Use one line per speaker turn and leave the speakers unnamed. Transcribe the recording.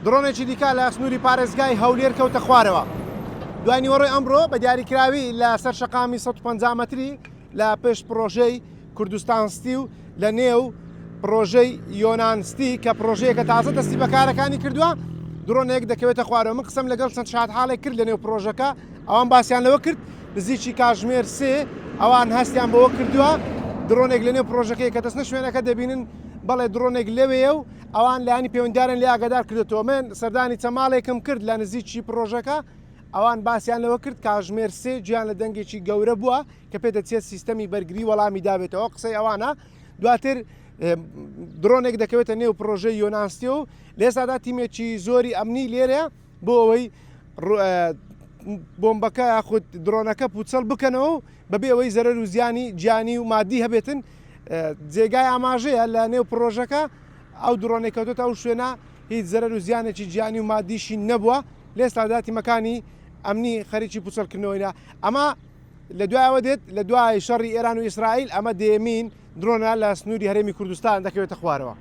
درۆنێکی دیکە لە سنووری پارێزگای هەولێر کەوتە خوارەوە. دوای نیوەڕۆی ئەمڕۆ بە دیاریکراوی لە سەر شەقامی 150 مەتری لە پێش پرۆژەی کوردستانستی و لە نێو پرۆژەی یۆنانستی کە پرۆژەیەکە تازە دەستی بەکارەکانی کردووە، درۆنێک دەکەوێتە خوارەوە. من قسەم لەگەڵ چەند شاد حاڵێک کرد لە نێو پرۆژەکە، ئەوان باسییان لەوە کرد نزیکی کاژمێر سێ ئەوان هەستیان بەوە کردووە درۆنێک لە نێو پرۆژەکەی کە دەستنە شوێنەکە دەبینن بەڵێ درۆنێک لەوەیە و ئەوان لایانی پەیوەندیدارن لێ ئاگادار کردێتەوە. من سەردانی چەماڵێکم کرد لە نزیکی پرۆژەکە، ئەوان باسییان لەوە کرد کاژمێر سێ گیان لە دەنگێکی گەورە بووە کە پێ دەچێت سیستەمی بەرگری وەڵامی دابێتەوە. قسەی ئەوانە دواتر درۆنێک دەکەوێتە نێو پرۆژەی یۆنانستی و لێسادا تیمێکی زۆری ئەمنی لێرەیە بۆ ئەوەی بۆمبەکە یاخود درۆنەکە پوچەڵ بکەنەوە و بەبێ ئەوەی زەرەر و زیانی گیانی و مادی هەبێتن. جێگای ئاماژەیە لە نێو پرۆژەکە ئەو درۆنێک کەوتۆتە ئەو شوێنە هیچ زەرەر و زیانێکی گیانی و مادیشی نەبووە. لێستا تیمەکانی ئەمنی خەریکی پوچەڵکردنەوەیە. ئەمە لە دوایەوە دێت لە دوای شەڕی ئێران و ئیسرائیل ئەمە دێمین درۆنە لە سنووری هەرێمی کوردستان دەکەوێتە خوارەوە.